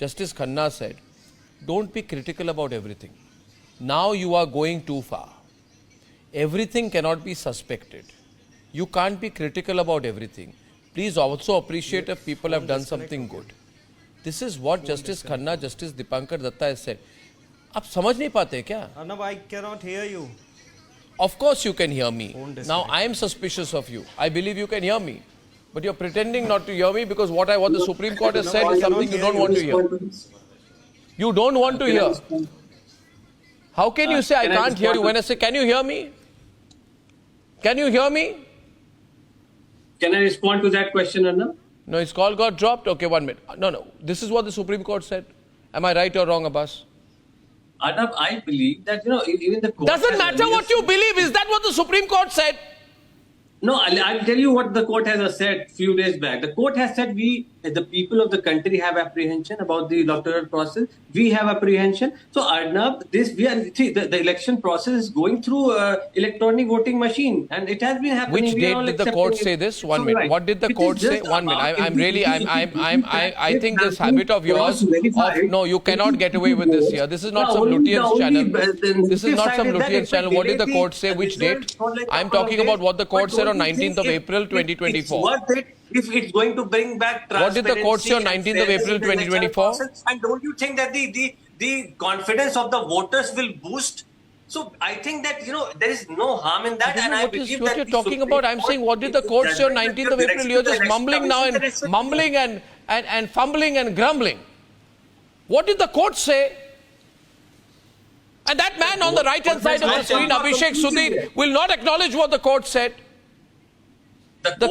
Justice Khanna said, don't be critical about everything. Now you are going too far. Everything cannot be suspected. You can't be critical about everything. Please also appreciate if people have done something good. This is what Justice Khanna, Justice Dipankar Datta has said. आप समझ नहीं पाते क्या? Arnab, I cannot hear you. Of course you can hear me. Now I am suspicious of you. I believe you can hear me. But you're pretending not to hear me because what the Supreme Court has said is something you don't want to hear. You don't want to hear. How can you say I can't hear you when I say, can you hear me? Can you hear me? Can I respond to that question, Arnab? No, his call got dropped. Okay, 1 minute. No. This is what the Supreme Court said. Am I right or wrong, Abbas? Arnab, I believe that, even the court... Doesn't matter what you believe. Is that what the Supreme Court said? No, I'll tell you what the court has said a few days back. The court has said the people of the country have apprehension about the electoral process. We have apprehension. So Arnab, the election process is going through electronic voting machine, and it has been happening. Which date did the court say this? 1 minute. What did the court say? 1 minute. I think this habit of yours. No, you cannot get away with this here. This is not some Lutyens channel. This is not some Lutyens channel. What did the court say? Which date? I'm talking about what the court said on 19th of April 2024. It's worth it if it's going to bring back transparency. What did the court say on 19th of April 2024? And don't you think that the confidence of the voters will boost? So I think that there is no harm in that. And I believe what you're talking about. I'm saying what did the court say on 19th of April? You're just mumbling now and mumbling and fumbling and grumbling. What did the court say? And that man on the right hand side of the screen, Abhishek Sudhir, will not acknowledge what the court said. The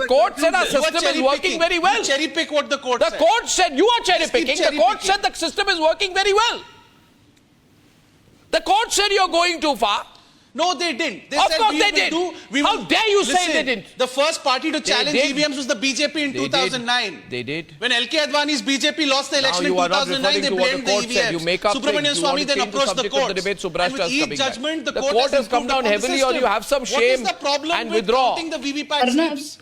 court said our system is working very well. Cherry pick what the court said. The court said you are cherry picking. The court said the system is working very well. The court said you're going too far. No, they didn't. Of course they did. How dare you say they didn't? The first party to challenge EVMs was the BJP in 2009. They did. When LK Advani's BJP lost the election in 2009, they blamed the EVMs. Subramanian Swamy then approached the court. And with each judgment, the court has come down heavily, or you have some shame and withdraw. What is the problem with counting the vvpat slips?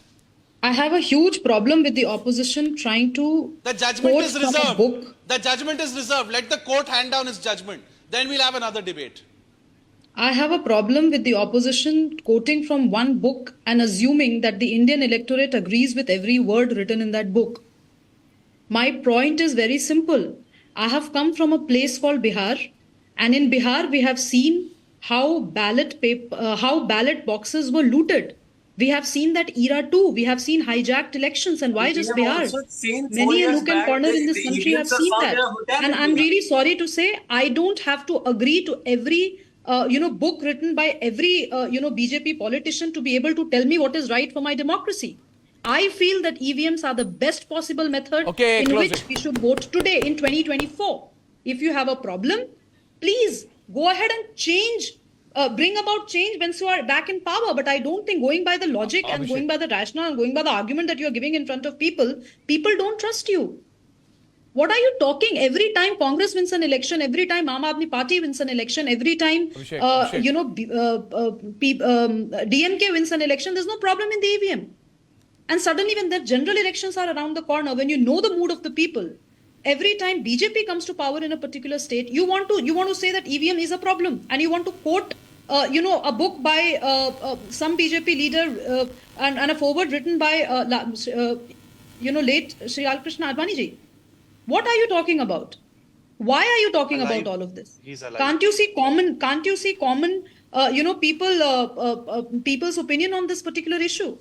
I have a huge problem with the opposition trying to The judgment is quote from a reserved. book. The judgment is reserved. Let the court hand down its judgment. Then we'll have another debate. I have a problem with the opposition quoting from one book and assuming that the Indian electorate agrees with every word written in that book. My point is very simple. I have come from a place called Bihar, and in Bihar we have seen how ballot boxes were looted. We have seen that era too. We have seen hijacked elections, and why just Bihar? Many a nook and corner in this country have seen that. And I'm really sorry to say, I don't have to agree to every book written by every, BJP politician to be able to tell me what is right for my democracy. I feel that EVMs are the best possible method in which we should vote today in 2024. If you have a problem, please go ahead and change, bring about change once you are back in power. But I don't think going by the logic and going by the rationale and going by the argument that you're giving in front of people don't trust you. What are you talking? Every time Congress wins an election, every time Aam Aadmi Party wins an election, every time DMK wins an election, there's no problem in the EVM. And suddenly when the general elections are around the corner, when you know the mood of the people, every time BJP comes to power in a particular state, you want to say that EVM is a problem, and you want to quote a book by some BJP leader and a foreword written by late Shri Krishna Advani ji. What are you talking about? Why are you talking about all of this? Can't you see common people's opinion on this particular issue?